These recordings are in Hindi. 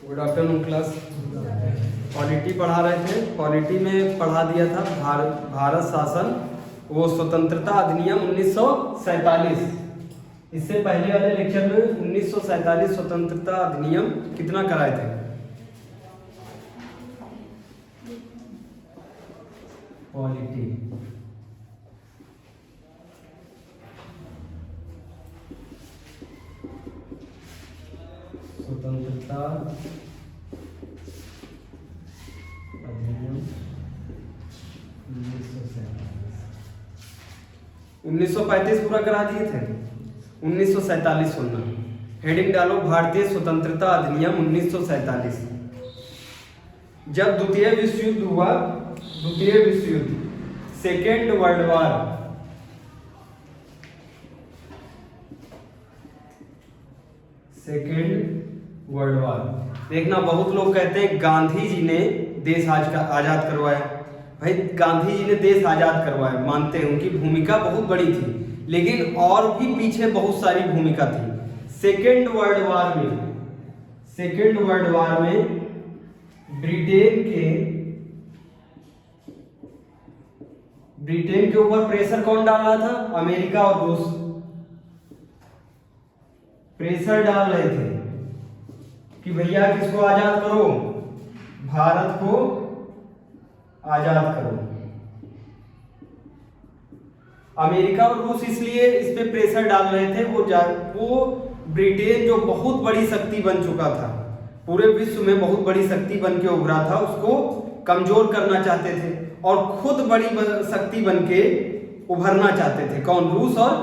Good afternoon class. पॉलिटी पढ़ा रहे थे। पॉलिटी में पढ़ा दिया था भारत शासन वो स्वतंत्रता अधिनियम 1947। इससे पहले वाले लेक्चर में 1947 स्वतंत्रता अधिनियम कितना कराए थे? पॉलिटी स्वतंत्रता अधिनियम 1935 पूरा करा दिए थे। 1947 सुनना। हेडिंग डालो भारतीय स्वतंत्रता अधिनियम 1947। जब द्वितीय विश्व युद्ध हुआ, द्वितीय विश्व युद्ध, second world war, second world war, देखना बहुत लोग कहते हैं गांधी जी ने देश आजाद करवाया। भाई गांधी जी ने देश आजाद करवाया, मानते हैं उनकी भूमिका बहुत बड़ी थी, लेकिन और भी पीछे बहुत सारी भूमिका थी। सेकेंड वर्ल्ड वॉर में, सेकेंड वर्ल्ड वॉर में ब्रिटेन के ऊपर प्रेशर कौन डाल रहा था? अमेरिका और रूस प्रेशर डाल रहे थे कि भैया किसको आजाद करो, भारत को आजाद करो। अमेरिका और रूस इसलिए इस पे प्रेशर डाल रहे थे, वो ब्रिटेन जो बहुत बड़ी शक्ति बन चुका था, पूरे विश्व में बहुत बड़ी शक्ति बन के उभरा था, उसको कमजोर करना चाहते थे और खुद बड़ी शक्ति बन के उभरना चाहते थे। कौन? रूस और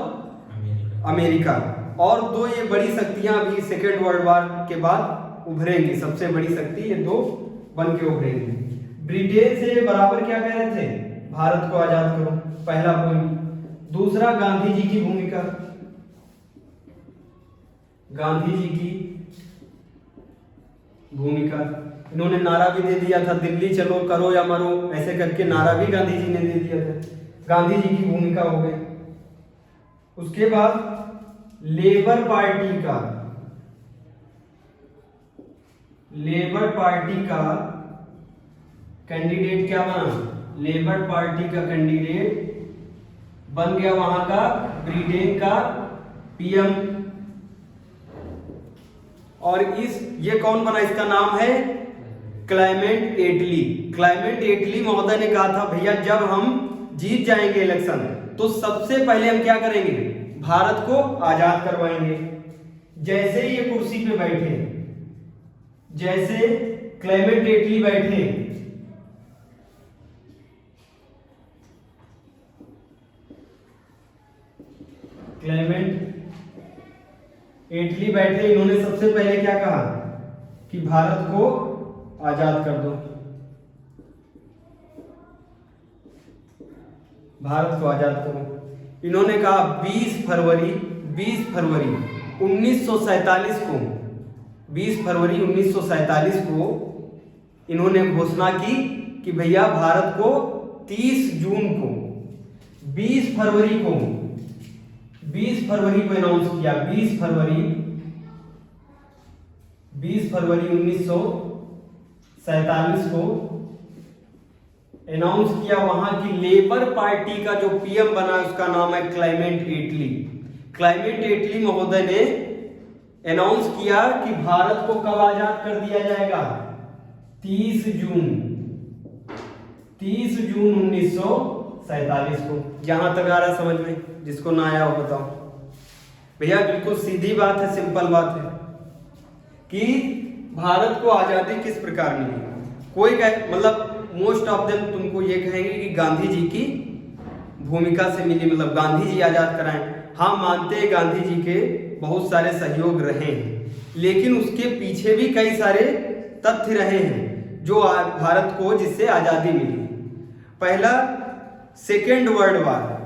अमेरिका। और दो ये बड़ी शक्तियां अभी सेकेंड वर्ल्ड वॉर के बाद उभरेंगी, सबसे बड़ी शक्ति ये दो बन के उभरेंगी। ब्रिटेन से बराबर क्या कह रहे थे? भारत को आजाद करो, पहला पॉइंट। दूसरा, गांधी जी की भूमिका, गांधी जी की भूमिका, इन्होंने नारा भी दे दिया था, दिल्ली चलो करो या मरो, ऐसे करके नारा भी गांधी जी ने दे दिया था। गांधी जी की भूमिका हो गई। उसके बाद लेबर पार्टी का, लेबर पार्टी का कैंडिडेट क्या बना? लेबर पार्टी का कैंडिडेट बन गया वहां का ब्रिटेन का पीएम। और ये कौन बना? इसका नाम है क्लेमेंट एटली। क्लेमेंट एटली महोदय ने कहा था भैया जब हम जीत जाएंगे इलेक्शन तो सबसे पहले हम क्या करेंगे? भारत को आजाद करवाएंगे। जैसे ही ये कुर्सी पे बैठे, जैसे क्लेमेंट एटली बैठे, क्लेमेंट एटली बैठे, इन्होंने सबसे पहले क्या कहा कि भारत को आजाद कर दो, भारत को आजाद करो। इन्होंने कहा 20 फरवरी 1947 को, 20 फरवरी 1947 को इन्होंने घोषणा की कि भैया भारत को 30 जून को, 20 फरवरी को अनाउंस किया। 20 फरवरी 1947 को अनाउंस किया। वहां की लेबर पार्टी का जो पीएम बना उसका नाम है क्लेमेंट एटली। क्लेमेंट एटली महोदय ने अनाउंस किया कि भारत को कब आजाद कर दिया जाएगा? 30 जून 1947 को। यहां तक आ रहा समझ में? जिसको ना आया हो बताओ। भैया बिल्कुल सीधी बात है, सिंपल बात है कि भारत को आजादी किस प्रकार मिली। कोई मतलब मोस्ट ऑफ देम तुमको ये कहेंगे कि गांधी जी की भूमिका से मिली, मतलब गांधी जी आजाद कराएं। हाँ मानते हैं गांधी जी के बहुत सारे सहयोग रहे हैं, लेकिन उसके पीछे भी कई सारे तथ्य रहे हैं जो भारत को जिससे आजादी मिली। पहला, second world war.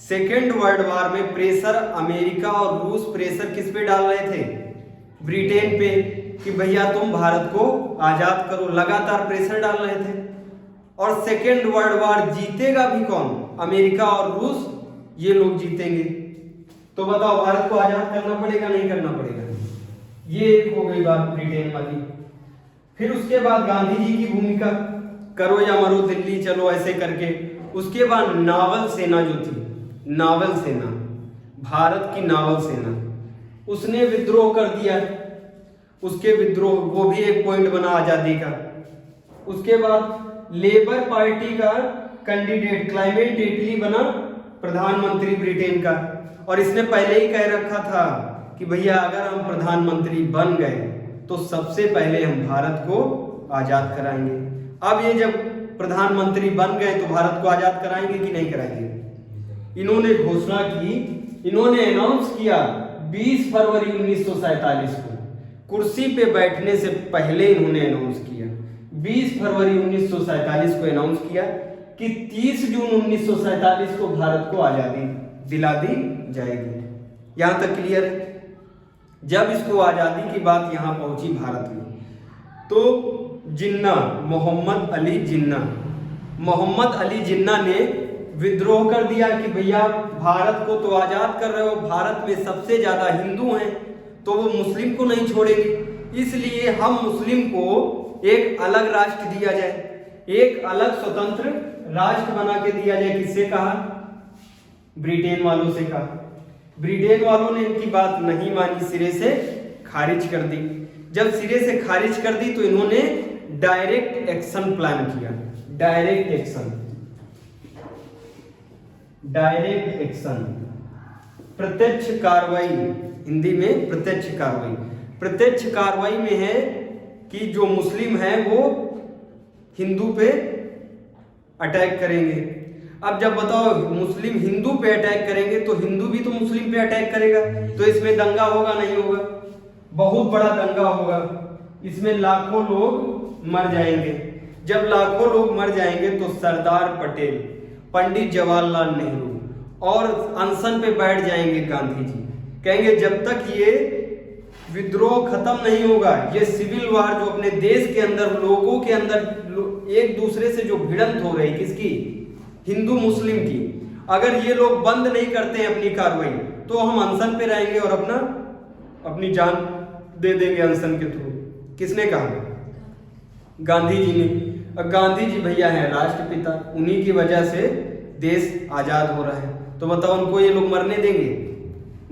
Second world war में प्रेशर अमेरिका और रूस प्रेशर किस पे डाल रहे थे? ब्रिटेन पे, कि भैया तुम भारत को आजाद करो, लगातार प्रेशर डाल रहे थे। और सेकेंड वर्ल्ड वॉर जीतेगा भी कौन? अमेरिका और रूस, ये लोग जीतेंगे। तो बताओ भारत को आजाद करना पड़ेगा नहीं करना पड़ेगा? ये एक हो गई बात ब्रिटेन वाली। फिर उसके बाद गांधी जी की भूमिका, करो या मरो दिल्ली चलो ऐसे करके। उसके बाद नावल सेना जो थी, नावल सेना, भारत की नावल सेना, उसने विद्रोह कर दिया। उसके विद्रोह, वो भी एक पॉइंट बना आजादी का। उसके बाद लेबर पार्टी का कैंडिडेट क्लाइमेट एटली बना प्रधानमंत्री ब्रिटेन का, और इसने पहले ही कह रखा था कि भैया अगर हम प्रधानमंत्री बन गए तो सबसे पहले हम भारत को आजाद कराएंगे। अब ये जब प्रधानमंत्री बन गए तो भारत को आजाद कराएंगे कि नहीं कराएंगे? इन्होंने घोषणा की, इन्होंने अनाउंस किया 20 फरवरी 1947 को, कुर्सी पे बैठने से पहले इन्होंने अनाउंस किया, 20 फरवरी 1947 को अनाउंस किया कि 30 जून 1947 को भारत को आजादी दिला दी जाएगी। यहां तक क्लियर है? जब इसको आजादी की बात यहां पहुंची भारत में, तो जिन्ना, मोहम्मद अली जिन्ना, मोहम्मद अली जिन्ना ने विद्रोह कर दिया कि भैया भारत को तो आजाद कर रहे हो, भारत में सबसे ज्यादा हिंदू हैं तो वो मुस्लिम को नहीं छोड़ेंगे, इसलिए हम मुस्लिम को एक अलग राष्ट्र दिया जाए, एक अलग स्वतंत्र राष्ट्र बना के दिया जाए। किससे कहा? ब्रिटेन वालों से कहा। ब्रिटेन वालों ने इनकी बात नहीं मानी, सिरे से खारिज कर दी। जब सिरे से खारिज कर दी तो इन्होंने डायरेक्ट एक्शन प्लान किया। डायरेक्ट एक्शन, डायरेक्ट एक्शन, प्रत्यक्ष कार्रवाई, हिंदी में प्रत्यक्ष कार्रवाई। प्रत्यक्ष कार्रवाई में है कि जो मुस्लिम है वो हिंदू पे अटैक करेंगे। अब जब बताओ मुस्लिम हिंदू पे अटैक करेंगे तो हिंदू भी तो मुस्लिम पे अटैक करेगा, तो इसमें दंगा होगा नहीं होगा? बहुत बड़ा दंगा होगा, इसमें लाखों लोग मर जाएंगे। जब लाखों लोग मर जाएंगे तो सरदार पटेल, पंडित जवाहरलाल नेहरू और अनशन पे बैठ जाएंगे गांधी जी, कहेंगे जब तक ये विद्रोह खत्म नहीं होगा, ये सिविल वार जो अपने देश के अंदर लोगों के अंदर एक दूसरे से जो भिड़ंत हो रही, किसकी? हिंदू मुस्लिम की, अगर ये लोग बंद नहीं करते हैं अपनी कार्रवाई तो हम अनशन पे रहेंगे और अपनी जान दे देंगे अनशन के थ्रू। किसने कहा? गांधी जी ने। गांधी जी भैया हैं राष्ट्रपिता, उन्हीं की वजह से देश आजाद हो रहा है, तो बताओ उनको ये लोग मरने देंगे?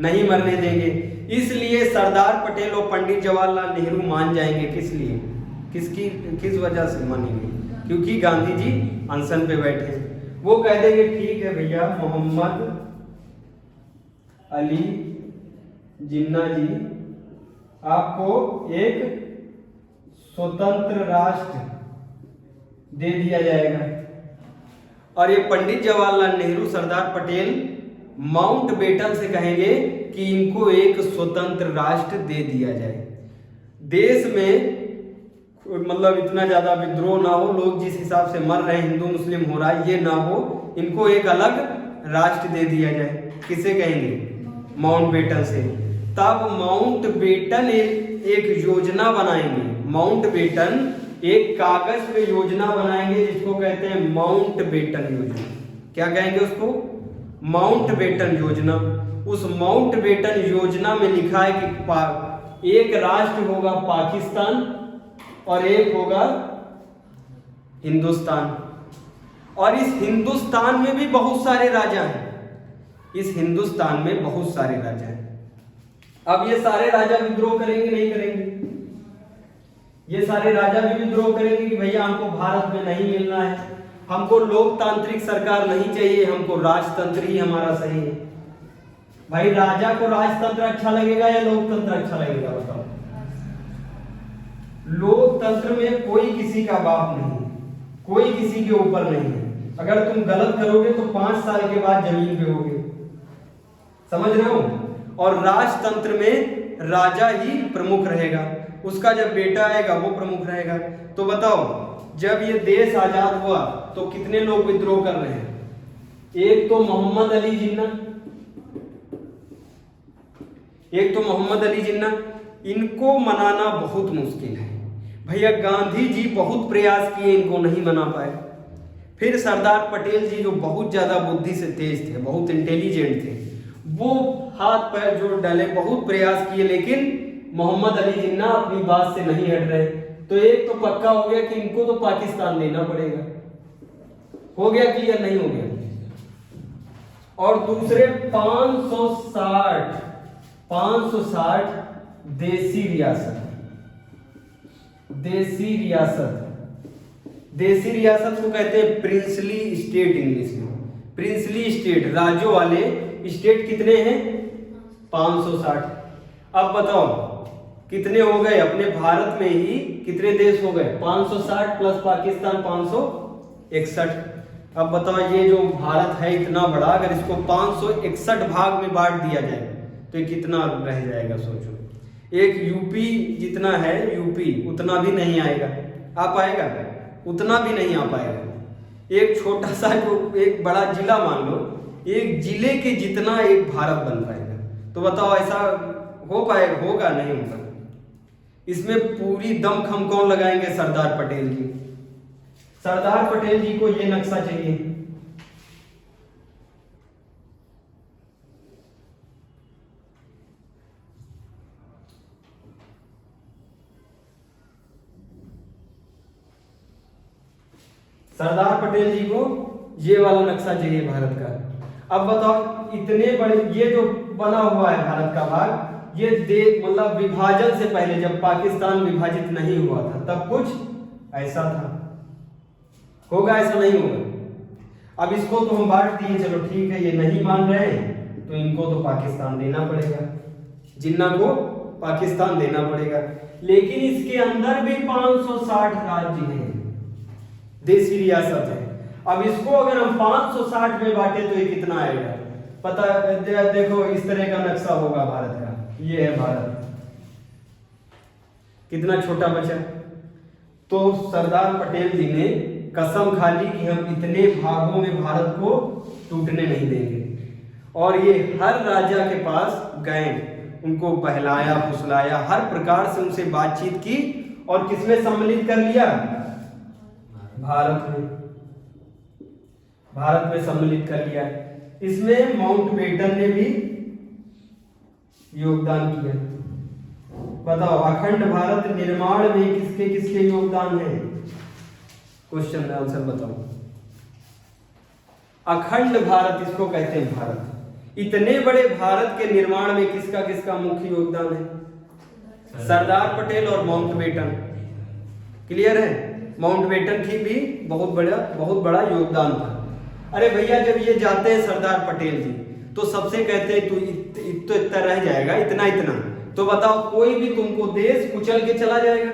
नहीं मरने देंगे। इसलिए सरदार पटेल और पंडित जवाहरलाल नेहरू मान जाएंगे। किस लिए? किस वजह से मानेंगे? क्योंकि गांधी जी अनशन पे बैठे हैं। वो कह देंगे ठीक है भैया, मोहम्मद अली जिन्ना जी आपको एक स्वतंत्र राष्ट्र दे दिया जाएगा। और ये पंडित जवाहरलाल नेहरू, सरदार पटेल माउंटबेटन से कहेंगे कि इनको एक स्वतंत्र राष्ट्र दे दिया जाए। देश में मतलब इतना ज्यादा विद्रोह ना हो, लोग जिस हिसाब से मर रहे हैं, हिंदू मुस्लिम हो रहा है, ये ना हो, इनको एक अलग राष्ट्र दे दिया जाए। किसे कहेंगे? माउंटबेटन से। तब माउंटबेटन एक योजना बनाएंगे। माउंटबेटन एक कागज पे योजना बनाएंगे जिसको कहते हैं माउंटबेटन योजना। क्या कहेंगे उसको? माउंटबेटन योजना। उस माउंटबेटन योजना में लिखा है कि एक राष्ट्र होगा पाकिस्तान और एक होगा हिंदुस्तान, और इस हिंदुस्तान में भी बहुत सारे राजा हैं। इस हिंदुस्तान में बहुत सारे राजा हैं। अब ये सारे राजा विद्रोह करेंगे नहीं करेंगे? ये सारे राजा भी विद्रोह करेंगे कि भैया हमको भारत में नहीं मिलना है, हमको लोकतांत्रिक सरकार नहीं चाहिए, हमको राजतंत्र ही हमारा सही है। भाई राजा को राजतंत्र अच्छा लगेगा या लोकतंत्र अच्छा लगेगा? बताओ। लोकतंत्र में कोई किसी का बाप नहीं, कोई किसी के ऊपर नहीं है। अगर तुम गलत करोगे तो 5 साल के बाद जमीन पे होगे, समझ रहे हो? और राजतंत्र में राजा ही प्रमुख रहेगा, उसका जब बेटा आएगा वो प्रमुख रहेगा। तो बताओ, जब ये देश आजाद हुआ तो कितने लोग विद्रोह कर रहे हैं? एक तो मोहम्मद अली जिन्ना, इनको मनाना बहुत मुश्किल है भैया। गांधी जी बहुत प्रयास किए, इनको नहीं मना पाए। फिर सरदार पटेल जी जो बहुत ज्यादा बुद्धि से तेज थे, बहुत इंटेलिजेंट थे, वो हाथ पैर जोड़ डाले, बहुत प्रयास किए, लेकिन मोहम्मद अली जिन्ना अपनी बात से नहीं हट रहे। तो एक तो पक्का हो गया कि इनको तो पाकिस्तान देना पड़ेगा। हो गया क्लियर, नहीं हो गया? और दूसरे 560 देसी रियासत। देसी रियासत को कहते हैं प्रिंसली स्टेट इंग्लिश में। प्रिंसली स्टेट, राज्यों वाले स्टेट कितने हैं? 560। अब बताओ कितने हो गए? अपने भारत में ही कितने देश हो गए? 560 प्लस पाकिस्तान 561। अब बताओ ये जो भारत है इतना बड़ा, अगर इसको 561 भाग में बांट दिया जाए तो ये कितना रह जाएगा? सोचो, एक यूपी जितना है, यूपी उतना भी नहीं आएगा। आ पाएगा? उतना भी नहीं आ पाएगा। एक छोटा सा जो एक बड़ा जिला मान लो, एक जिले के जितना एक भारत बन पाएगा। तो बताओ ऐसा हो पाएगा? होगा? नहीं होगा। इसमें पूरी दमखम कौन लगाएंगे? सरदार पटेल जी। सरदार पटेल जी को ये नक्शा चाहिए। सरदार पटेल जी को ये वाला नक्शा चाहिए भारत का। अब बताओ इतने बड़े ये जो बना हुआ है भारत का भाग, ये मतलब विभाजन से पहले जब पाकिस्तान विभाजित नहीं हुआ था तब कुछ ऐसा था। होगा? ऐसा नहीं होगा। अब इसको तो हम बांट दिए, चलो ठीक है, ये नहीं मान रहे तो इनको तो पाकिस्तान देना पड़ेगा, जिन्ना को पाकिस्तान देना पड़ेगा। लेकिन इसके अंदर भी 560 राज्य हैं, देसी रियासत है। अब इसको अगर हम 560 में बांटे तो ये कितना आएगा? पता देखो, इस तरह का नक्शा होगा भारत का। ये है भारत, कितना छोटा बचा। तो सरदार पटेल जी ने कसम खा ली कि हम इतने भागों में भारत को टूटने नहीं देंगे। और ये हर राजा के पास गए, उनको बहलाया फुसलाया, हर प्रकार से उनसे बातचीत की और किसमें सम्मिलित कर लिया? भारत में सम्मिलित कर लिया। इसमें माउंटबेटन ने भी योगदान किया। बताओ अखंड भारत निर्माण में किसके किसके योगदान है? क्वेश्चन में आंसर बताओ। अखंड भारत इसको कहते हैं भारत। इतने बड़े भारत के निर्माण में किसका किसका मुख्य योगदान है? सरदार पटेल और माउंटबेटन। क्लियर है? माउंटबेटन की भी बहुत बड़ा योगदान था। अरे भैया जब ये जाते हैं सरदार पटेल जी तो सबसे कहते हैं तू तो इतना रह जाएगा, इतना इतना। तो बताओ कोई भी तुमको देश कुचल के चला जाएगा?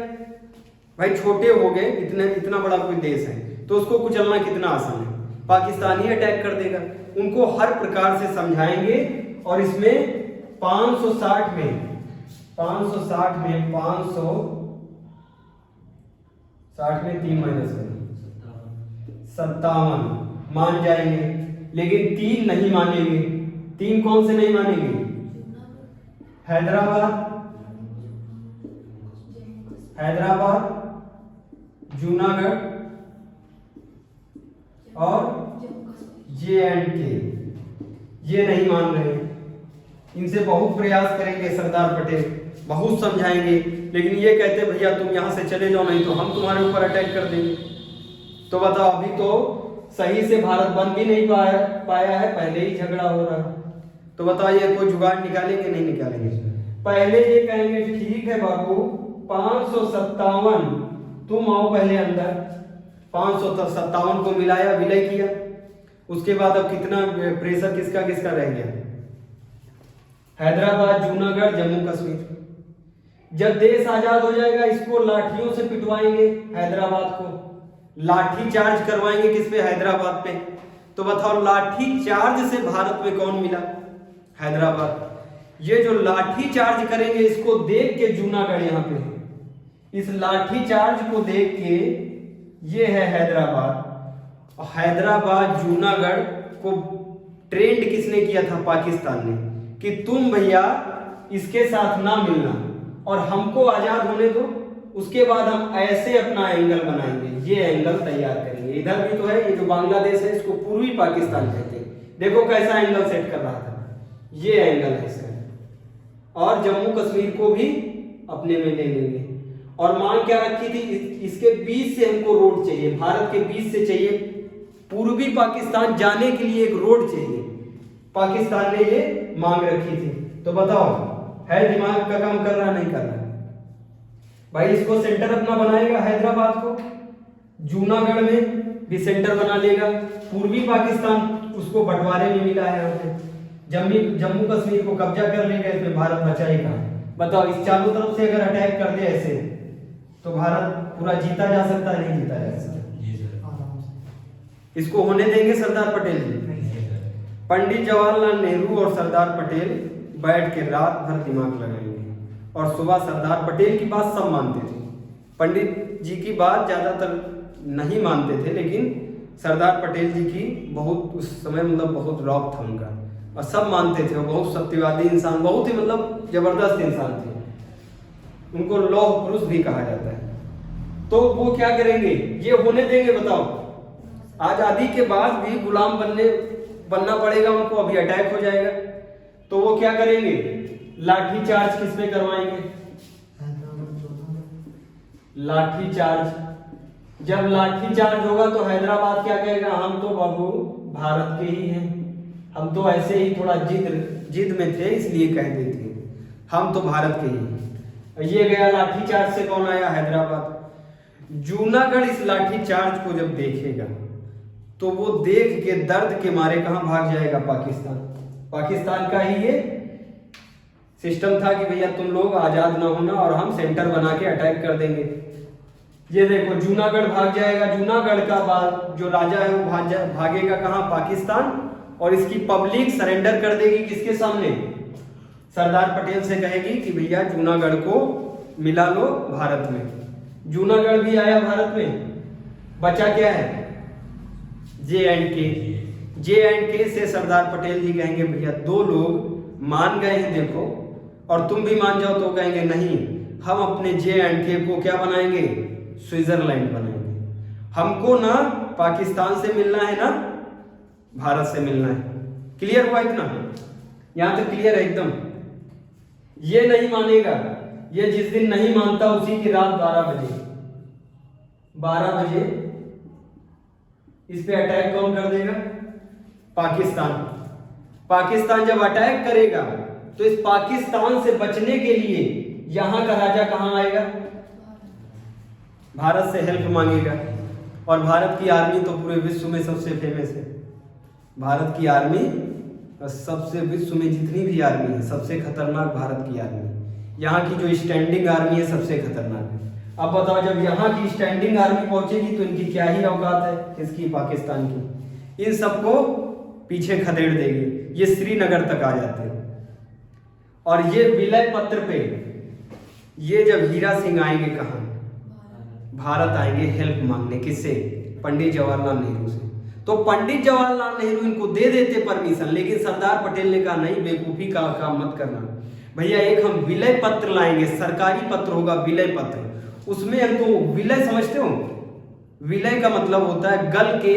भाई छोटे हो गए, इतना बड़ा कोई देश है तो उसको कुचलना कितना आसान है। पाकिस्तान ही अटैक कर देगा। उनको हर प्रकार से समझाएंगे। और इसमें 560 में 560 3 माइनस करें 57 मान जाएंगे, लेकिन 3 नहीं मानेंगे। 3 कौन से नहीं मानेंगे? हैदराबाद, जूनागढ़ और J&K, ये नहीं मान रहे। इनसे बहुत प्रयास करेंगे सरदार पटेल, बहुत समझाएंगे, लेकिन ये कहते भैया तुम यहां से चले जाओ, नहीं तो हम तुम्हारे ऊपर अटैक कर देंगे। तो बताओ अभी तो सही से भारत बन भी नहीं पाया है, पहले ही झगड़ा हो रहा है। तो बताओ ये कोई जुगाड़ निकालेंगे? नहीं निकालेंगे। पहले ये कहेंगे ठीक है बाबू 557 तुम आओ पहले अंदर। 557 को मिलाया, विलय किया। उसके बाद अब कितना प्रेशर किसका किसका रह गया? हैदराबाद, जूनागढ़, जम्मू कश्मीर। जब देश आजाद हो जाएगा इसको लाठियों से पिटवाएंगे, हैदराबाद को लाठी चार्ज करवाएंगे। किस पे? हैदराबाद पे। तो बताओ लाठी चार्ज से भारत में कौन मिला? हैदराबाद। ये जो लाठी चार्ज करेंगे इसको देख के जूनागढ़ यहाँ पे, इस लाठी चार्ज को देख के ये है हैदराबाद। हैदराबाद जूनागढ़ को ट्रेंड किसने किया था? पाकिस्तान ने, कि तुम भैया इसके साथ ना मिलना और हमको आजाद होने दो, उसके बाद हम ऐसे अपना एंगल बनाएंगे, ये एंगल तैयार करेंगे। इधर भी तो है, ये जो बांग्लादेश है इसको पूर्वी पाकिस्तान कहते हैं। देखो कैसा एंगल सेट कर रहा था, ये एंगल है इसका। और जम्मू कश्मीर को भी अपने में ले लेंगे। और मांग क्या रखी थी, इसके बीच से हमको रोड चाहिए, भारत के बीच से चाहिए, पूर्वी पाकिस्तान जाने के लिए एक रोड चाहिए, पाकिस्तान ने ये मांग रखी थी। तो बताओ है दिमाग का काम कर रहा नहीं कर रहा? भाई इसको सेंटर अपना बनाएगा हैदराबाद को, जूनागढ़ में भी सेंटर बना लेगा, पूर्वी पाकिस्तान उसको बंटवारे में मिला है, यहाँ पे जम्मू कश्मीर को कब्जा कर लेगा, इसमें भारत बचाएगा। बताओ इस चारों तरफ से अगर अटैक कर दे ऐसे तो भारत पूरा जीता जा सकता है, नहीं जीता जा सकता? इसको होने देंगे सरदार पटेल जी? पंडित जवाहरलाल नेहरू और सरदार पटेल बैठ के रात भर दिमाग लगाएंगे और सुबह सरदार पटेल की बात सब मानते थे, पंडित जी की बात ज्यादातर नहीं मानते थे, लेकिन सरदार पटेल जी की बहुत उस समय मतलब बहुत रौब था उनका और सब मानते थे, और बहुत सत्यवादी इंसान, बहुत ही मतलब जबरदस्त इंसान थे, उनको लौह पुरुष भी कहा जाता है। तो वो क्या करेंगे, ये होने देंगे? बताओ आजादी के बाद भी गुलाम बनना पड़ेगा उनको, अभी अटैक हो जाएगा, तो वो क्या करेंगे, लाठी चार्ज किस पे करवाएंगे? लाठी चार्ज। जब लाठी चार्ज होगा तो हैदराबाद क्या कहेगा, हम तो बाबू भारत के ही हैं, हम तो ऐसे ही थोड़ा जिद में थे इसलिए कह देते हैं, हम तो भारत के ही हैं। ये गया लाठी चार्ज से कौन आया, हैदराबाद। जूनागढ़ इस लाठी चार्ज को जब देखेगा तो वो देख के दर्द के मारे कहां भाग जाएगा, पाकिस्तान। पाकिस्तान का ही ये सिस्टम था कि भैया तुम लोग आजाद ना होना और हम सेंटर बना के अटैक कर देंगे। ये देखो जूनागढ़ भाग जाएगा, जूनागढ़ का जो राजा है वो भागेगा कहां, पाकिस्तान, और इसकी पब्लिक सरेंडर कर देगी किसके सामने, सरदार पटेल से कहेगी कि भैया जूनागढ़ को मिला लो भारत में। जूनागढ़ भी आया भारत में, बचा क्या है, जे.एंड.के से सरदार पटेल जी कहेंगे भैया दो लोग मान गए हैं देखो, और तुम भी मान जाओ, तो कहेंगे नहीं हम अपने जे.एंड.के को क्या बनाएंगे, स्विट्जरलैंड बनाएंगे, हमको ना पाकिस्तान से मिलना है ना भारत से मिलना है। क्लियर हुआ इतना? यहां तक क्लियर है एकदम? ये नहीं मानेगा, ये जिस दिन नहीं मानता उसी की रात 12 बजे इस पे अटैक कौन कर देगा, पाकिस्तान। पाकिस्तान जब अटैक करेगा तो इस पाकिस्तान से बचने के लिए यहां का राजा कहां आएगा, भारत से हेल्प मांगेगा। और भारत की आर्मी तो पूरे विश्व में सबसे फेमस है, भारत की आर्मी सबसे, विश्व में जितनी भी आर्मी है सबसे खतरनाक भारत की आर्मी, यहाँ की जो स्टैंडिंग आर्मी है सबसे खतरनाक है। अब बताओ जब यहाँ की स्टैंडिंग आर्मी पहुंचेगी तो इनकी क्या ही औकात है, किसकी, पाकिस्तान की। इन सबको पीछे खदेड़ देगी, ये श्रीनगर तक आ जाते हैं। और ये विलय पत्र पे ये जब हीरा सिंह आएंगे कहाँ, भारत आएंगे हेल्प मांगने, किससे, पंडित जवाहरलाल नेहरू से। तो पंडित जवाहरलाल नेहरू इनको दे देते परमिशन, लेकिन सरदार पटेल ने कहा नहीं, बेवकूफी का काम मत करना भैया, एक हम विलय पत्र लाएंगे, सरकारी पत्र होगा विलय पत्र, उसमें हमको विलय समझते हो, विलय का मतलब होता है गल के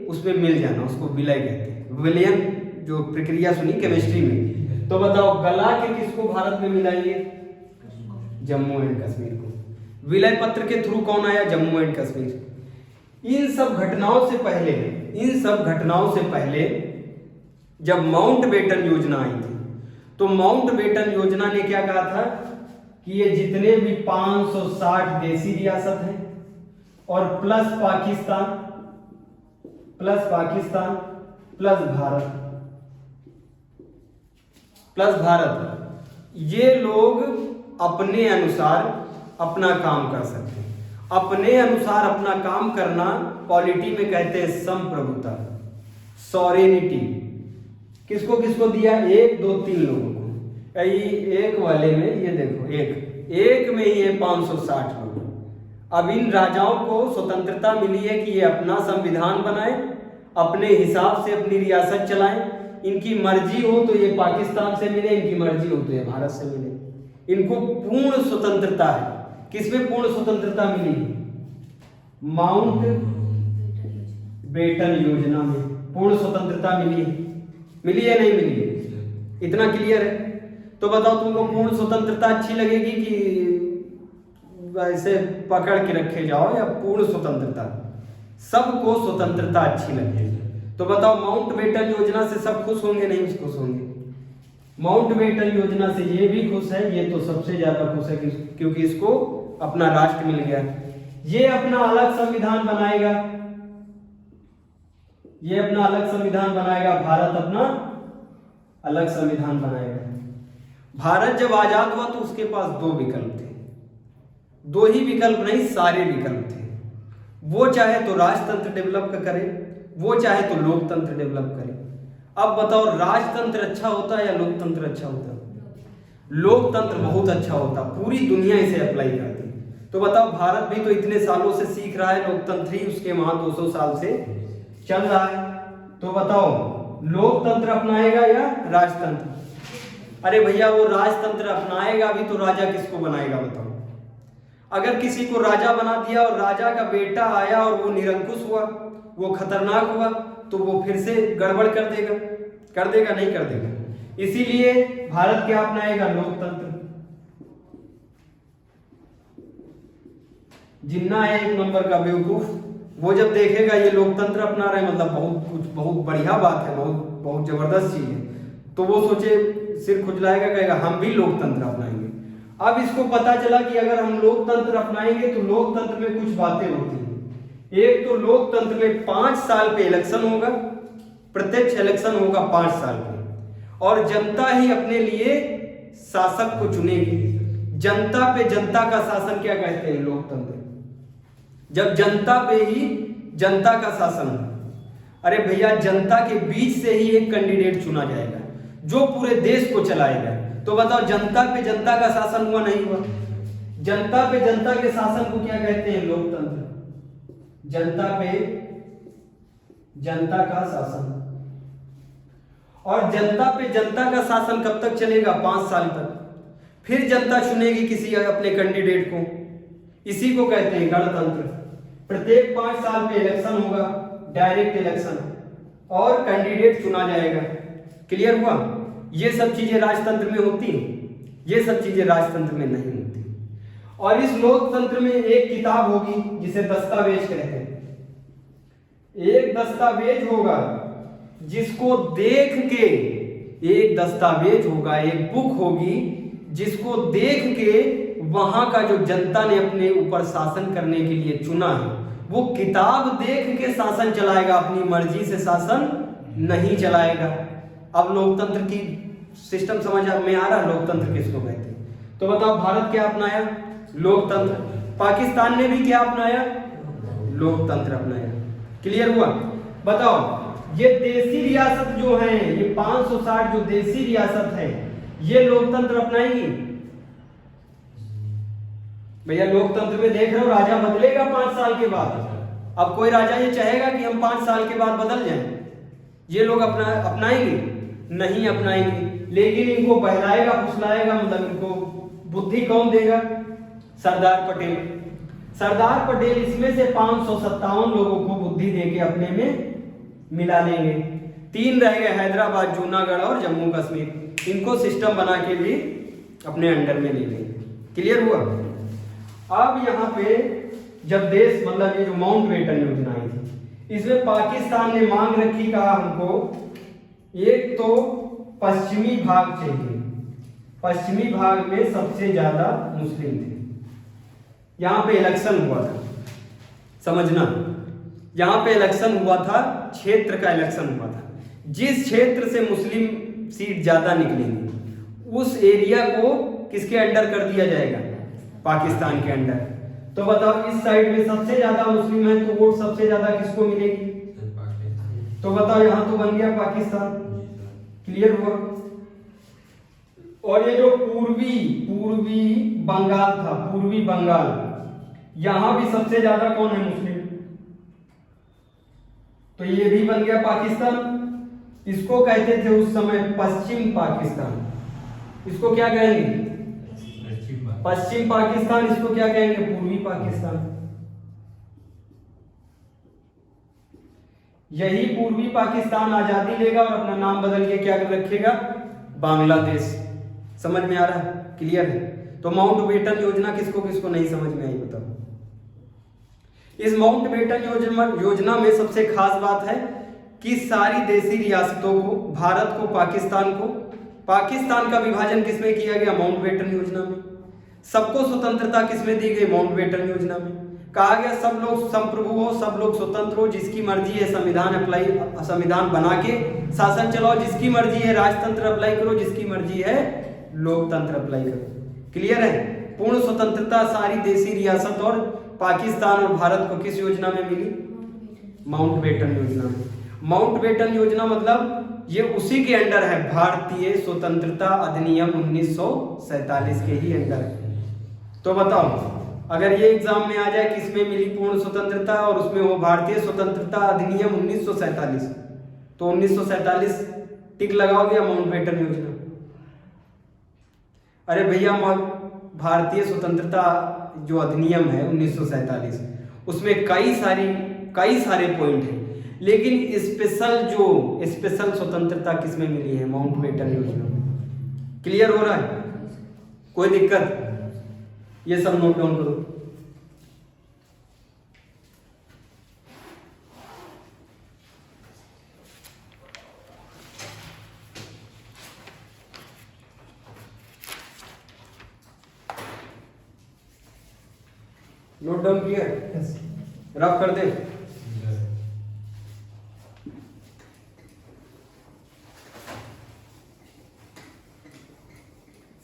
उसमें मिल जाना, उसको विलय कहते हैं। विलयन जो प्रक्रिया सुनी केमिस्ट्री में, तो बताओ गला के किसको भारत में मिलाएंगे, जम्मू एंड कश्मीर को। विलय पत्र के थ्रू कौन आया, जम्मू एंड कश्मीर। इन सब घटनाओं से पहले जब माउंटबेटन योजना आई थी, तो माउंटबेटन योजना ने क्या कहा था कि ये जितने भी 560 देसी रियासत हैं और प्लस पाकिस्तान प्लस भारत, ये लोग अपने अनुसार अपना काम कर सकते हैं। अपने अनुसार अपना काम करना पॉलिटी में कहते हैं संप्रभुता, सॉरेनिटी। किसको किसको दिया, 1 2 3 लोगों को। एक वाले में ये देखो, एक में ही है 560 लोग। अब इन राजाओं को स्वतंत्रता मिली है कि ये अपना संविधान बनाए, अपने हिसाब से अपनी रियासत चलाएं, इनकी मर्जी हो तो ये पाकिस्तान से मिले, इनकी मर्जी हो तो ये भारत से मिले। इनको पूर्ण स्वतंत्रता है। किसमें पूर्ण स्वतंत्रता मिली, माउंट बेटन योजना में पूर्ण स्वतंत्रता मिली है नहीं मिली है, इतना क्लियर है। तो बताओ तुमको पूर्ण स्वतंत्रता अच्छी लगेगी कि ऐसे पकड़ के रखे जाओ, या पूर्ण स्वतंत्रता, सबको स्वतंत्रता अच्छी लगती है। तो बताओ माउंटबेटन योजना से सब खुश होंगे? नहीं खुश होंगे। माउंटबेटन योजना से ये भी खुश है, ये तो सबसे ज्यादा खुश है क्योंकि इसको अपना राष्ट्र मिल गया। ये अपना अलग संविधान बनाएगा, ये अपना अलग संविधान बनाएगा, भारत अपना अलग संविधान बनाएगा। भारत जब आजाद हुआ तो उसके पास दो विकल्प थे, दो ही विकल्प नहीं, सारे विकल्प थे। वो चाहे तो राजतंत्र डेवलप करे, वो चाहे तो लोकतंत्र डेवलप करे। अब बताओ राजतंत्र अच्छा होता है या लोकतंत्र अच्छा होता है? लोकतंत्र बहुत अच्छा होता, पूरी दुनिया इसे अप्लाई करती। तो बताओ भारत भी तो इतने सालों से सीख रहा है लोकतंत्र ही, उसके वहां 200 साल से चल रहा है। तो बताओ लोकतंत्र अपनाएगा या राजतंत्र? अरे भैया वो राजतंत्र अपनाएगा भी तो राजा किसको बनाएगा बताओ? अगर किसी को राजा बना दिया और राजा का बेटा आया और वो निरंकुश हुआ, वो खतरनाक हुआ, तो वो फिर से गड़बड़ कर देगा, कर देगा नहीं कर देगा? इसीलिए भारत क्या अपनाएगा? लोकतंत्र। जिन्ना है एक नंबर का बेवकूफ, वो जब देखेगा ये लोकतंत्र अपना रहे मतलब बहुत कुछ बहुत बढ़िया बात है, बहुत बहुत जबरदस्त चीज है, तो वो सोचे सिर खुजलाएगा, कहेगा हम भी लोकतंत्र अपनाएंगे। अब इसको पता चला कि अगर हम लोकतंत्र अपनाएंगे तो लोकतंत्र में कुछ बातें होती हैं। एक तो लोकतंत्र में 5 साल पे इलेक्शन होगा, प्रत्यक्ष इलेक्शन होगा 5 साल पे, और जनता ही अपने लिए शासक को चुनेगी। जनता पे जनता का शासन क्या कहते हैं? लोकतंत्र। जब जनता पे ही जनता का शासन, अरे भैया जनता के बीच से ही एक कैंडिडेट चुना जाएगा जो पूरे देश को चलाएगा। तो बताओ जनता पे जनता का शासन हुआ नहीं हुआ? जनता पे जनता के शासन को क्या कहते हैं? लोकतंत्र। जनता पे जनता का शासन, और जनता पे जनता का शासन कब तक चलेगा? 5 साल तक। फिर जनता चुनेगी किसी अपने कैंडिडेट को, इसी को कहते हैं गणतंत्र। प्रत्येक 5 साल पे इलेक्शन होगा, डायरेक्ट इलेक्शन, और कैंडिडेट चुना जाएगा। क्लियर हुआ? ये सब चीजें राजतंत्र में होती हैं, ये सब चीजें राजतंत्र में नहीं होती। और इस लोकतंत्र में एक किताब होगी जिसे दस्तावेज कहते हैं। एक दस्तावेज होगा जिसको देख के, एक दस्तावेज होगा, एक बुक होगी जिसको देख के वहां का जो जनता ने अपने ऊपर शासन करने के लिए चुना है, वो किताब देख के शासन चलाएगा, अपनी मर्जी से शासन नहीं चलाएगा। अब लोकतंत्र की सिस्टम समझ में आ रहा है? लोकतंत्र किसको कहते हैं? तो बताओ भारत क्या अपनाया? लोकतंत्र। पाकिस्तान ने भी क्या अपनाया? लोकतंत्र अपनाया। क्लियर हुआ? बताओ ये देसी रियासत जो है, ये 560 जो देसी रियासत है, ये लोकतंत्र अपनाएंगी? भैया लोकतंत्र में देख रहे हो राजा बदलेगा 5 साल के बाद। अब कोई राजा ये चाहेगा कि हम 5 साल के बाद बदल जाएं? ये लोग अपनाएंगे? नहीं अपनाएंगे। लेकिन इनको बहलाएगा फुसलाएगा, मतलब इनको बुद्धि कौन देगा? सरदार पटेल। सरदार पटेल इसमें से 557 लोगों को बुद्धि देके अपने में मिला लेंगे। 3 रह गए, हैदराबाद, जूनागढ़ और जम्मू कश्मीर। इनको सिस्टम बना के भी अपने अंडर में ले लेंगे। क्लियर हुआ? अब यहाँ पे जब देश, मतलब ये जो माउंटबेटन योजना आई थी, इसमें पाकिस्तान ने मांग रखी, कहा हमको एक तो पश्चिमी भाग चाहिए, पश्चिमी भाग में सबसे ज्यादा मुस्लिम थे। यहाँ पे इलेक्शन हुआ था, समझना, यहाँ पे इलेक्शन हुआ था, क्षेत्र का इलेक्शन हुआ था। जिस क्षेत्र से मुस्लिम सीट ज्यादा निकलेंगी उस एरिया को किसके अंडर कर दिया जाएगा? पाकिस्तान के अंडर। तो बताओ इस साइड में सबसे ज्यादा मुस्लिम है, तो वोट सबसे ज्यादा किसको मिलेगी? तो बताओ यहां तो बन गया पाकिस्तान। क्लियर हुआ? और ये जो पूर्वी बंगाल था, पूर्वी बंगाल, यहां भी सबसे ज्यादा कौन है? मुस्लिम। तो ये भी बन गया पाकिस्तान। इसको कहते थे उस समय पश्चिम पाकिस्तान। इसको क्या कहेंगे? पश्चिम पाकिस्तान। इसको क्या कहेंगे? पूर्वी पाकिस्तान। यही पूर्वी पाकिस्तान आजादी लेगा और अपना नाम बदल के क्या रखेगा? बांग्लादेश। समझ में आ रहा है? क्लियर है? तो माउंटबेटन योजना किसको किसको नहीं समझ में आई बताओ। इस माउंटबेटन योजना में सबसे खास बात है कि सारी देशी रियासतों को, भारत को, पाकिस्तान का विभाजन किसमें किया गया, माउंटबेटन योजना में। सबको स्वतंत्रता किसमें दी गई, माउंटबेटन योजना में। कहा गया सब लोग संप्रभु हो, सब लोग स्वतंत्र हो, जिसकी मर्जी है संविधान बना के शासन चलाओ, जिसकी मर्जी है राजतंत्र अप्लाई करो, जिसकी मर्जी है लोकतंत्र अप्लाई करो। क्लियर है। पूर्ण स्वतंत्रता सारी देशी रियासत और पाकिस्तान और भारत को किस योजना में मिली, माउंटबेटन योजना में। माउंटबेटन योजना मतलब ये उसी के अंडर है, भारतीय स्वतंत्रता अधिनियम 1947 के ही अंडर है। तो बताओ अगर ये एग्जाम में आ जाए किसमें मिली पूर्ण स्वतंत्रता और उसमें हो भारतीय स्वतंत्रता अधिनियम 1947, तो 1947 टिक लगाओगे या माउंटबेटन योजना। अरे भैया भारतीय स्वतंत्रता जो अधिनियम है 1947 उसमें कई सारे पॉइंट हैं, लेकिन स्पेशल स्वतंत्रता किसमें मिली है, माउंटबेटन योजना में। क्लियर हो रहा है, कोई दिक्कत, ये सब नोट डाउन करो। नोट डाउन किया, रफ कर दे।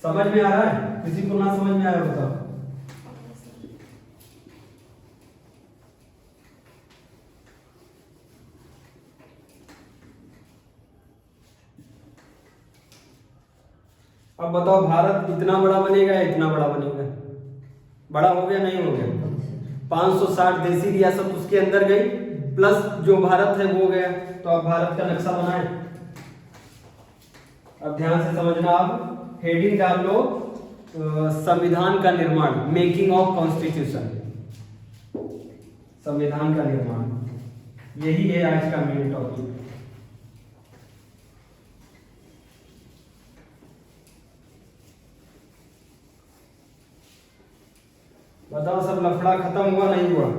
समझ में आ रहा है, किसी को ना समझ में आ रहा है बताओ। अब बताओ भारत इतना बड़ा बनेगा या इतना बड़ा बनेगा, बड़ा हो गया नहीं हो गया। 560 देशी रियासत उसके अंदर गई, प्लस जो भारत है वो गया। तो अब भारत का नक्शा बनाए। अब ध्यान से समझना, आप हेडिंग डाल लो संविधान का निर्माण, मेकिंग ऑफ कॉन्स्टिट्यूशन, संविधान का निर्माण, यही है आज का मेन टॉपिक। बताओ सब लफड़ा खत्म हुआ नहीं हुआ।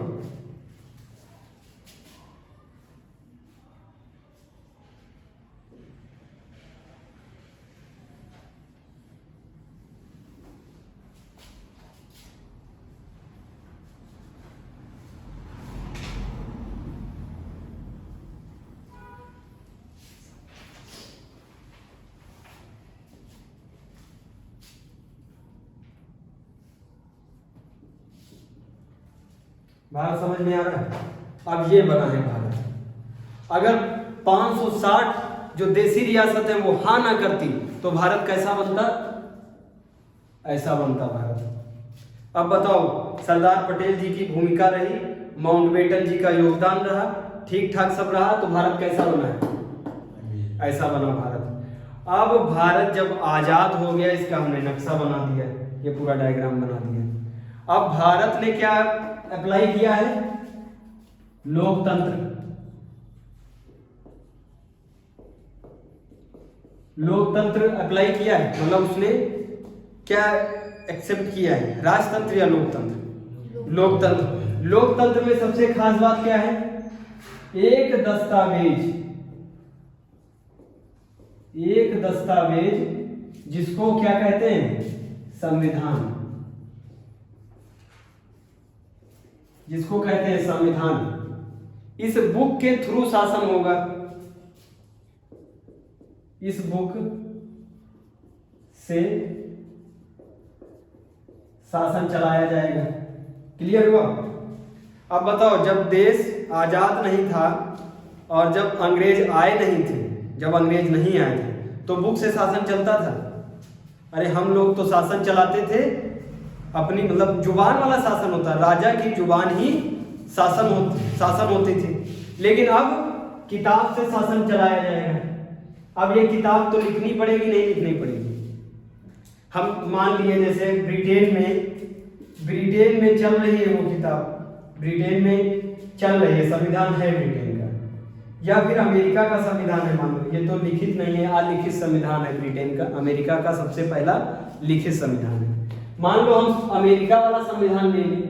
भारत समझ में आ रहा है। अब ये बना है भारत। अगर 560 जो देशी रियासत है वो हाँ ना करती तो भारत कैसा बनता, ऐसा बनता भारत। अब बताओ सरदार पटेल जी की भूमिका रही, माउंटबेटन जी का योगदान रहा, ठीक ठाक सब रहा, तो भारत कैसा बना है, ऐसा बना भारत। अब भारत जब आजाद हो गया, इसका हमने नक्शा बना दिया, ये पूरा डायग्राम बना दिया। अब भारत ने क्या अप्लाई किया है, लोकतंत्र। लोकतंत्र अप्लाई किया है, मतलब उसने क्या एक्सेप्ट किया है, राजतंत्र या लोकतंत्र, लोकतंत्र। लोकतंत्र में सबसे खास बात क्या है, एक दस्तावेज जिसको क्या कहते हैं, संविधान, जिसको कहते हैं संविधान। इस बुक के थ्रू शासन होगा, इस बुक से शासन चलाया जाएगा। क्लियर हुआ। अब बताओ जब देश आजाद नहीं था और जब अंग्रेज आए नहीं थे, जब अंग्रेज नहीं आए थे तो बुक से शासन चलता था। अरे हम लोग तो शासन चलाते थे अपनी, मतलब जुबान वाला शासन होता, राजा की जुबान ही शासन होती थी। लेकिन अब किताब से शासन चलाया जाएगा। अब ये किताब तो लिखनी पड़ेगी, नहीं लिखनी पड़ेगी। हम मान लिए जैसे ब्रिटेन में चल रही है वो किताब, ब्रिटेन में चल रही है, संविधान है ब्रिटेन का, या फिर अमेरिका का संविधान है, मान लो ये तो लिखित नहीं है, अलिखित संविधान है ब्रिटेन का, अमेरिका का सबसे पहला लिखित संविधान है। मान लो हम अमेरिका वाला संविधान ले लें,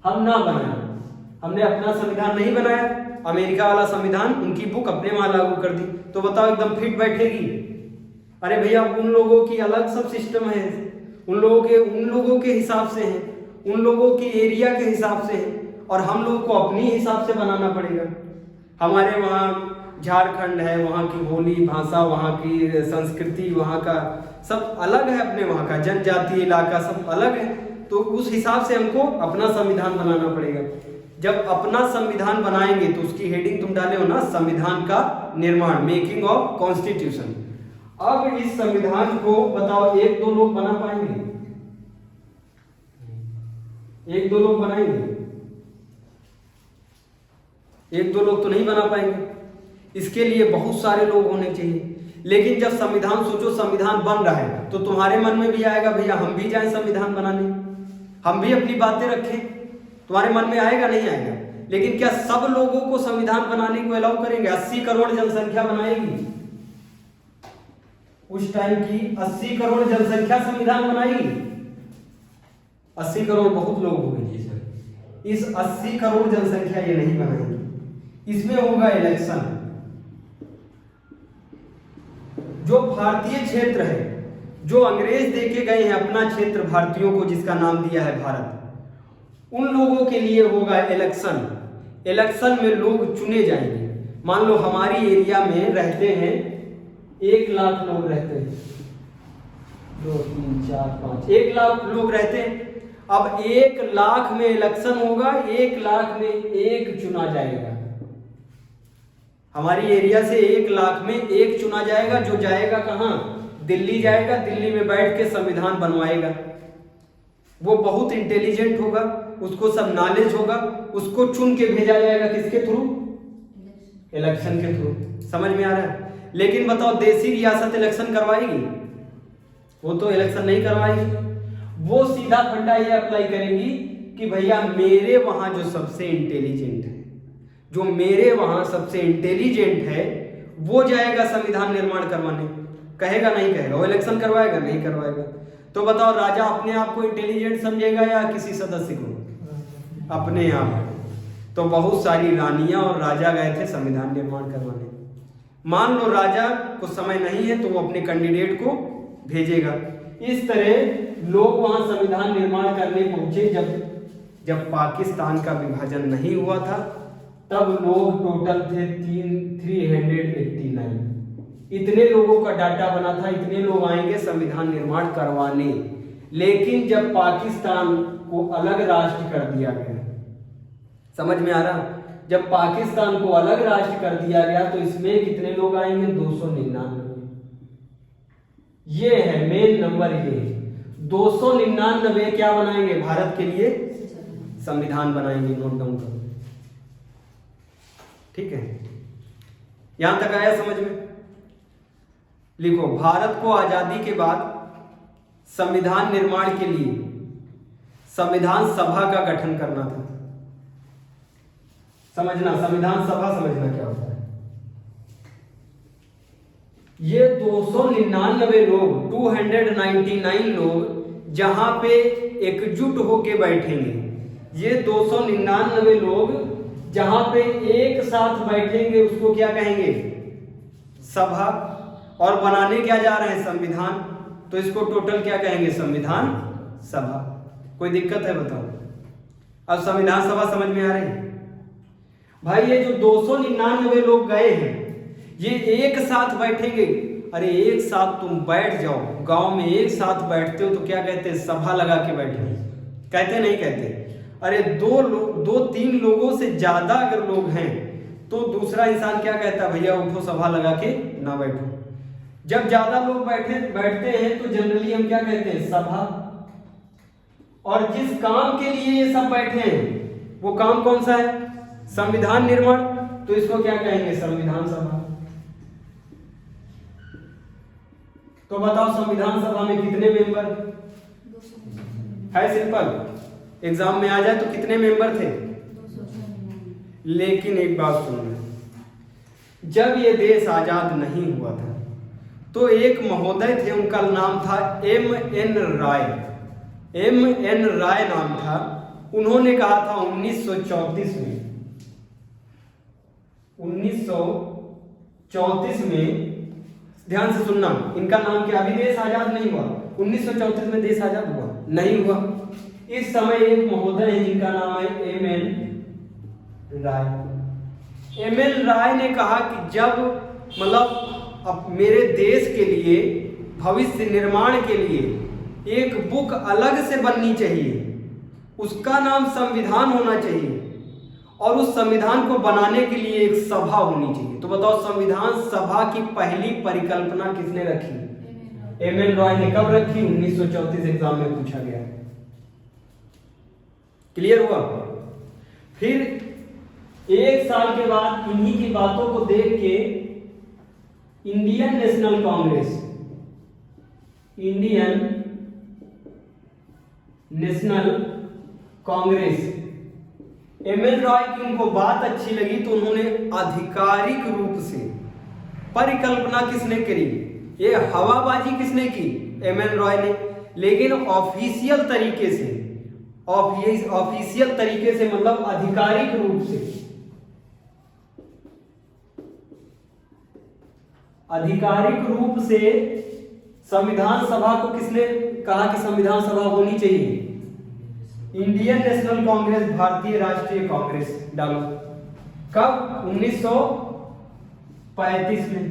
हम ना बनाए, हमने अपना संविधान नहीं बनाया, अमेरिका वाला संविधान उनकी बुक अपने वहां लागू कर दी, तो बताओ एकदम फिट बैठेगी? अरे भैया उन लोगों की अलग सब सिस्टम है, उन लोगों के हिसाब से है, उन लोगों के एरिया के हिसाब से है, और हम लोग को अपनी हिसाब से बनाना पड़ेगा। हमारे वहाँ झारखंड है, वहाँ की बोली भाषा, वहाँ की संस्कृति, वहाँ का सब अलग है, अपने वहाँ का जनजाति इलाका सब अलग है, तो उस हिसाब से हमको अपना संविधान बनाना पड़ेगा। जब अपना संविधान बनाएंगे तो उसकी हेडिंग तुम डाले हो ना, संविधान का निर्माण, मेकिंग ऑफ कॉन्स्टिट्यूशन। अब इस संविधान को बताओ एक दो लोग बना पाएंगे? एक दो लोग बनाएंगे? एक दो लोग तो नहीं बना पाएंगे, इसके लिए बहुत सारे लोग होने चाहिए। लेकिन जब संविधान, सोचो संविधान बन रहा है, तो तुम्हारे मन में भी आएगा भैया हम भी जाएं संविधान बनाने, हम भी अपनी बातें रखें, तुम्हारे मन में आएगा नहीं आएगा? लेकिन क्या सब लोगों को संविधान बनाने को अलाउ करेंगे? 80 करोड़ जनसंख्या बनाएगी उस टाइम की, 80 करोड़ जनसंख्या संविधान बनाएगी? 80 करोड़ बहुत लोग हो गए जी सर, इस 80 करोड़ जनसंख्या ये नहीं बनाएगी। इसमें होगा इलेक्शन। जो भारतीय क्षेत्र है, जो अंग्रेज देके गए हैं अपना क्षेत्र भारतीयों को, जिसका नाम दिया है भारत, उन लोगों के लिए होगा इलेक्शन। इलेक्शन में लोग चुने जाएंगे। मान लो हमारी एरिया में रहते हैं 1 लाख लोग रहते हैं, 2 3 4 5, 1 लाख लोग रहते हैं। अब 1 लाख में इलेक्शन होगा, 1 लाख में एक चुना जाएगा। हमारी एरिया से 1 लाख में एक चुना जाएगा, जो जाएगा कहाँ? दिल्ली जाएगा, दिल्ली में बैठ के संविधान बनवाएगा। वो बहुत इंटेलिजेंट होगा, उसको सब नॉलेज होगा, उसको चुन के भेजा जाएगा किसके थ्रू? इलेक्शन के थ्रू। समझ में आ रहा है? लेकिन बताओ देसी रियासत इलेक्शन करवाएगी? वो तो इलेक्शन नहीं करवाएगी। वो सीधा फंडा ये अप्लाई करेंगी कि भैया मेरे वहां जो सबसे इंटेलिजेंट है, जो मेरे वहां सबसे इंटेलिजेंट है, वो जाएगा संविधान निर्माण करवाने। कहेगा नहीं कहेगा? वो इलेक्शन करवाएगा नहीं करवाएगा? तो बताओ राजा अपने आप को इंटेलिजेंट समझेगा या किसी सदस्य को? अपने आप। तो बहुत सारी रानियां और राजा गए थे संविधान निर्माण करवाने। मान लो राजा को समय नहीं है तो वो अपने कैंडिडेट को भेजेगा। इस तरह लोग वहां संविधान निर्माण करने पहुंचे। जब पाकिस्तान का विभाजन नहीं हुआ था तब लोग टोटल थे 389। इतने लोगों का डाटा बना था, इतने लोग आएंगे संविधान निर्माण करवाने। लेकिन जब पाकिस्तान को अलग राष्ट्र कर दिया गया, समझ में आ रहा? जब पाकिस्तान को अलग राष्ट्र कर दिया गया तो इसमें कितने लोग आएंगे? 299। ये है मेन नंबर, ये 299 क्या बनाएंगे? भारत के लिए संविधान बनाएंगे। नोट डाउन करो, ठीक है? यहां तक आया समझ में? लिखो, भारत को आजादी के बाद संविधान निर्माण के लिए संविधान सभा का गठन करना था। समझना, संविधान सभा समझना क्या होता है। ये 299 लोग, 299 लोग जहां पे एकजुट होके बैठेंगे, ये 299 लोग जहां पे एक साथ बैठेंगे उसको क्या कहेंगे? सभा। और बनाने क्या जा रहे हैं? संविधान। तो इसको टोटल क्या कहेंगे? संविधान सभा। कोई दिक्कत है बताओ? अब संविधान सभा समझ में आ रही है? भाई ये जो 299 लोग गए हैं ये एक साथ बैठेंगे। अरे एक साथ तुम बैठ जाओ, गांव में एक साथ बैठते हो तो क्या कहते हैं? सभा लगा के बैठे। कहते नहीं कहते? अरे 2-3 लोगों से ज्यादा अगर लोग हैं तो दूसरा इंसान क्या कहता है? भैया उठो, सभा लगा के ना बैठो। जब ज्यादा लोग बैठते हैं तो जनरली हम क्या कहते हैं? सभा। और जिस काम के लिए ये सब बैठे हैं वो काम कौन सा है? संविधान निर्माण। तो इसको क्या कहेंगे? संविधान सभा। तो बताओ संविधान सभा में कितने मेंबर है? सिंपल, एग्जाम में आ जाए तो कितने मेंबर थे? लेकिन एक बात सुनना, जब ये देश आजाद नहीं हुआ था तो एक महोदय थे, उनका नाम था M.N. राय। M.N. राय नाम था। उन्होंने कहा था 1934 में, 1934 में, ध्यान से सुनना, इनका नाम क्या, अभी देश आजाद नहीं हुआ, 1934 में देश आजाद हुआ नहीं हुआ। इस समय एक महोदय है जिनका नाम है M.N. राय। M.N. राय ने कहा कि जब मतलब अब मेरे देश के लिए, भविष्य निर्माण के लिए एक बुक अलग से बननी चाहिए, उसका नाम संविधान होना चाहिए, और उस संविधान को बनाने के लिए एक सभा होनी चाहिए। तो बताओ संविधान सभा की पहली परिकल्पना किसने रखी? M.N. रॉय ने। कब रखी? 1934 एग्जाम में पूछा गया। क्लियर हुआ? फिर एक साल के बाद इन्हीं की बातों को देख के Indian national Congress, Indian national Congress, M.N. Roy की उनको बात अच्छी लगी तो उन्होंने आधिकारिक रूप से परिकल्पना किसने करी? ये हवाबाजी किसने की? M.N. रॉय ने। लेकिन ऑफिशियल तरीके से, ऑफिशियल तरीके से मतलब आधिकारिक रूप से, आधिकारिक रूप से संविधान सभा को किसने कहा कि संविधान सभा होनी चाहिए? इंडियन नेशनल कांग्रेस, भारतीय राष्ट्रीय कांग्रेस डालो। कब? 1935 में,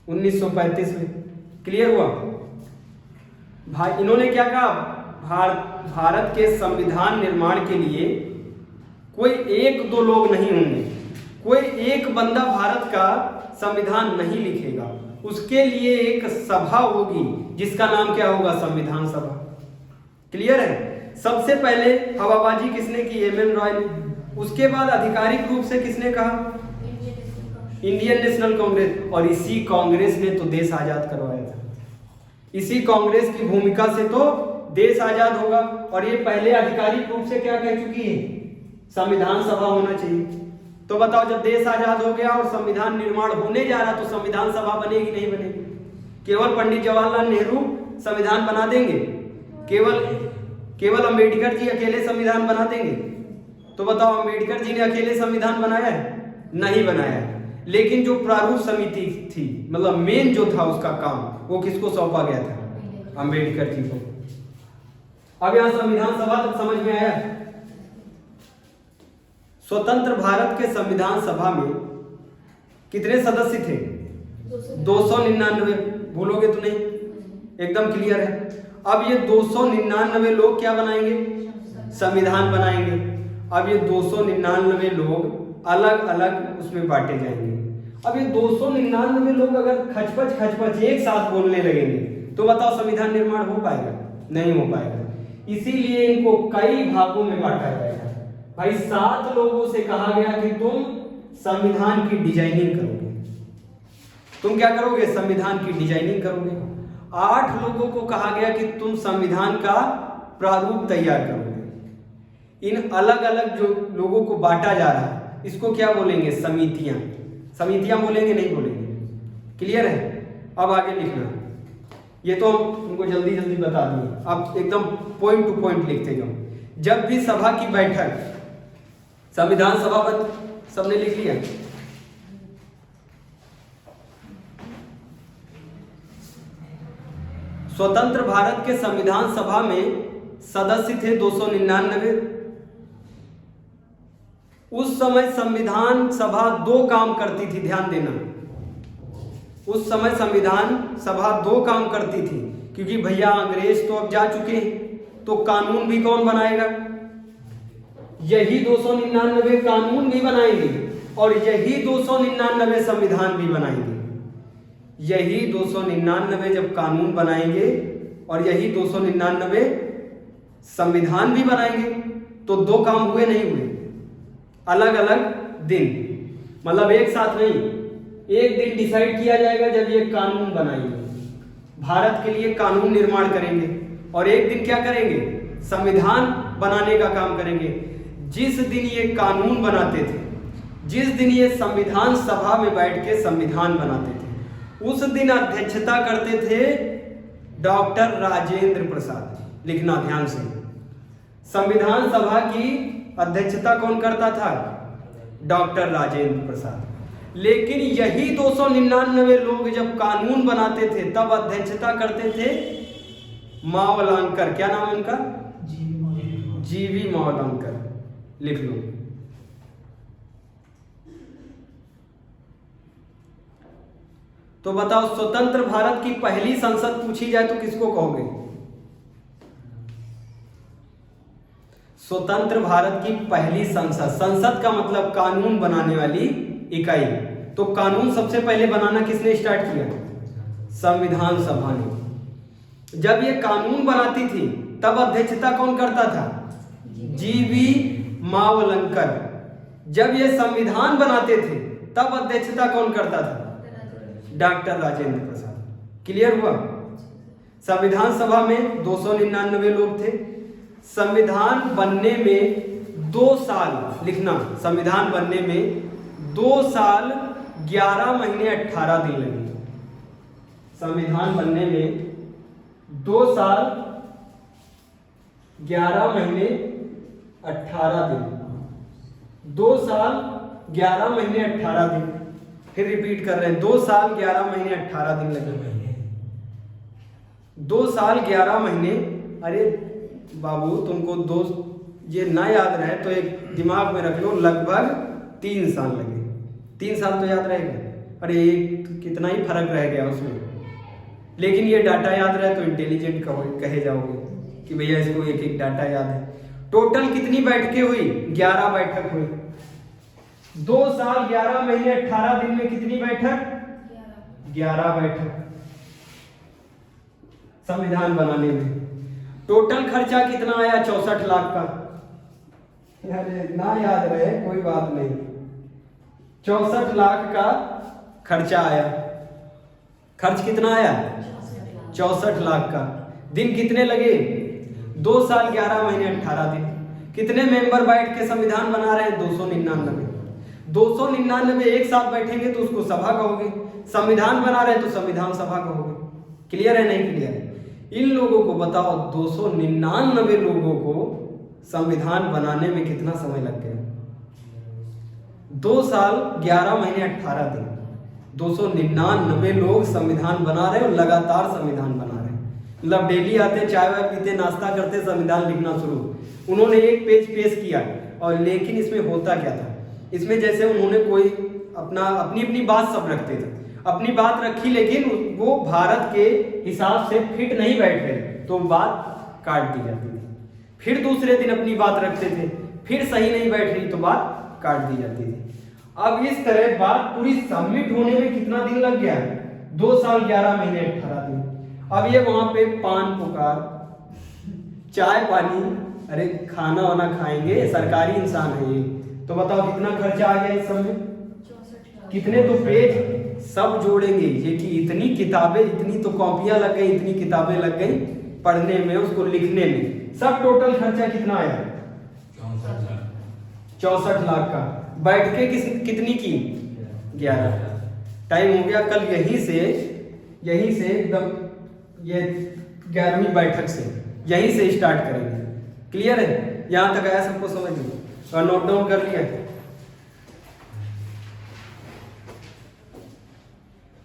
1935 में। क्लियर हुआ भाई? इन्होंने क्या कहा? भारत के संविधान निर्माण के लिए कोई एक दो लोग नहीं होंगे, कोई एक बंदा भारत का संविधान नहीं लिखेगा, उसके लिए एक सभा होगी जिसका नाम क्या होगा? संविधान सभा। क्लियर है? सबसे पहले हवाबाजी किसने की? M.N. रॉय ने। उसके बाद आधिकारिक रूप से किसने कहा? Indian national Congress. और इसी कांग्रेस ने तो देश आजाद करवाया था। इसी कांग्रेस की भूमिका से तो देश आजाद होगा। और ये पहले आधिकारिक रूप से क्या कह चुकी है? संविधान सभा होना चाहिए। तो बताओ, जब देश आजाद हो गया और संविधान निर्माण होने जा रहा तो संविधान सभा बनेगी नहीं बनेगी? केवल पंडित जवाहरलाल नेहरू संविधान बना देंगे? केवल अंबेडकर जी अकेले संविधान बना देंगे? तो बताओ, अंबेडकर जी ने अकेले संविधान बनाया है? नहीं बनाया। लेकिन जो प्रारूप समिति थी, मतलब मेन जो था उसका काम, वो किसको सौंपा गया था? अंबेडकर जी को। अब यहां संविधान सभा तक समझ में आया? स्वतंत्र भारत के संविधान सभा में कितने सदस्य थे? 299। भूलोगे तो नहीं, एकदम क्लियर है। अब ये 299 लोग क्या बनाएंगे? संविधान बनाएंगे। अब ये 299 लोग अलग अलग उसमें बांटे जाएंगे। अब ये 299 लोग अगर खचपच एक साथ बोलने लगेंगे तो बताओ संविधान निर्माण हो पाएगा? नहीं हो पाएगा। इसीलिए इनको कई भागों में बांटा जाएगा। भाई 7 लोगों से कहा गया कि तुम संविधान की डिजाइनिंग करोगे। तुम क्या करोगे? संविधान की डिजाइनिंग करोगे। 8 लोगों को कहा गया कि तुम संविधान का प्रारूप तैयार करोगे। इन अलग अलग जो लोगों को बांटा जा रहा है, इसको क्या बोलेंगे? समितियां। समितियां बोलेंगे? नहीं बोलेंगे? क्लियर है? अब आगे लिखना। ये तो तुमको जल्दी जल्दी बता दिए, अब एकदम पॉइंट टू पॉइंट लिखते जाओ। जब भी सभा की बैठक, संविधान सभा पर सबने लिख लिया? स्वतंत्र भारत के संविधान सभा में सदस्य थे 299। उस समय संविधान सभा 2 काम करती थी, ध्यान देना। उस समय संविधान सभा 2 काम करती थी, क्योंकि भैया अंग्रेज तो अब जा चुके हैं, तो कानून भी कौन बनाएगा? यही 299 कानून भी बनाएंगे और यही 299 संविधान भी बनाएंगे। यही 299 जब कानून बनाएंगे और यही 299 संविधान भी बनाएंगे, तो 2 काम हुए नहीं हुए? अलग अलग दिन, मतलब एक साथ नहीं। एक दिन डिसाइड किया जाएगा जब ये कानून बनाएंगे, भारत के लिए कानून निर्माण करेंगे, और एक दिन क्या करेंगे? संविधान बनाने का काम करेंगे। जिस दिन ये कानून बनाते थे, जिस दिन ये संविधान सभा में बैठ के संविधान बनाते थे, उस दिन अध्यक्षता करते थे डॉक्टर राजेंद्र प्रसाद। लिखना ध्यान से, संविधान सभा की अध्यक्षता कौन करता था? डॉक्टर राजेंद्र प्रसाद। लेकिन यही 299 लोग जब कानून बनाते थे तब अध्यक्षता करते थे मावलंकर। क्या नाम है उनका? जीवी मावलंकर। लिख लो। तो बताओ, स्वतंत्र भारत की पहली संसद पूछी जाए तो किसको कहोगे? स्वतंत्र भारत की पहली संसद, संसद का मतलब कानून बनाने वाली इकाई। तो कानून सबसे पहले बनाना किसने स्टार्ट किया? संविधान सभा ने। जब ये कानून बनाती थी तब अध्यक्षता कौन करता था? जीवी मावलंकर। जब ये संविधान बनाते थे तब अध्यक्षता कौन करता था? डॉक्टर राजेंद्र प्रसाद। क्लियर हुआ? संविधान सभा में 299 लोग थे। संविधान बनने में 2 साल, लिखना, संविधान बनने में 2 साल 11 महीने 18 दिन लगे। संविधान बनने में 2 साल 11 महीने 18 दिन। 2 साल 11 महीने 18 दिन। फिर रिपीट कर रहे हैं, 2 साल 11 महीने 18 दिन लगे। 2 साल 11 महीने। अरे बाबू, तुमको ये ना याद रहे तो एक दिमाग में रख लो, लगभग 3 साल लगे। 3 साल तो याद रहेगा। अरे एक कितना ही फर्क रह गया उसमें। लेकिन ये डाटा याद रहे तो इंटेलिजेंट कहे जाओगे कि भैया इसको एक एक डाटा याद है। टोटल कितनी बैठकें हुई? 11 बैठक हुई। 2 साल 11 महीने 18 दिन में कितनी बैठक? 11 बैठक संविधान बनाने में। टोटल खर्चा कितना आया? 64 लाख का। अरे ना याद रहे कोई बात नहीं, 64 लाख का खर्चा आया। खर्च कितना आया? 64 लाख का। दिन कितने लगे? 2 साल 11 महीने 18 दिन। कितने मेंबर बैठ के संविधान बना रहे हैं? 299। 299 एक साथ बैठेंगे तो उसको सभा कहोगे। संविधान बना रहे हैं तो संविधान सभा कहोगे। क्लियर है? नहीं क्लियर है? इन लोगों को बताओ, 299 लोगों को संविधान बनाने में कितना समय लग गया? 2 साल 11 महीने 18 दिन। 299 लोग संविधान बना रहे और लगातार संविधान बना रहे। मतलब डेली आते, चाय वाय पीते, नाश्ता करते, संविधान लिखना शुरू। उन्होंने एक पेज पेश किया। और लेकिन इसमें होता क्या था? इसमें जैसे उन्होंने कोई अपनी अपनी बात सब रखते थे, अपनी बात रखी, लेकिन वो भारत के हिसाब से फिट नहीं बैठ रहे तो बात काट दी जाती थी। फिर दूसरे दिन अपनी बात रखते थे, फिर सही नहीं बैठ रही तो बात काट दी जाती थी। अब इस तरह बात पूरी सबमिट होने में कितना दिन लग गया? 2 साल 11 महीने 18 दिन। अब ये वहां पे पान पुकार, चाय पानी, अरे खाना वाना खाएंगे, सरकारी इंसान है ये, तो बताओ कितना खर्चा आ गया इस समय? कितने तो पेज सब जोड़ेंगे ये कि इतनी किताबें, इतनी तो कॉपियां लग गई, इतनी किताबें लग गई पढ़ने में, उसको लिखने में। सब टोटल खर्चा कितना आया? 64 लाख का। बैठकें कितनी की? 11। टाइम हो गया। कल यहीं से एकदम ये 11वीं बैठक से यहीं से स्टार्ट करेंगे। क्लियर है? यहाँ तक आया सबको समझ लो और नोट डाउन कर लिया?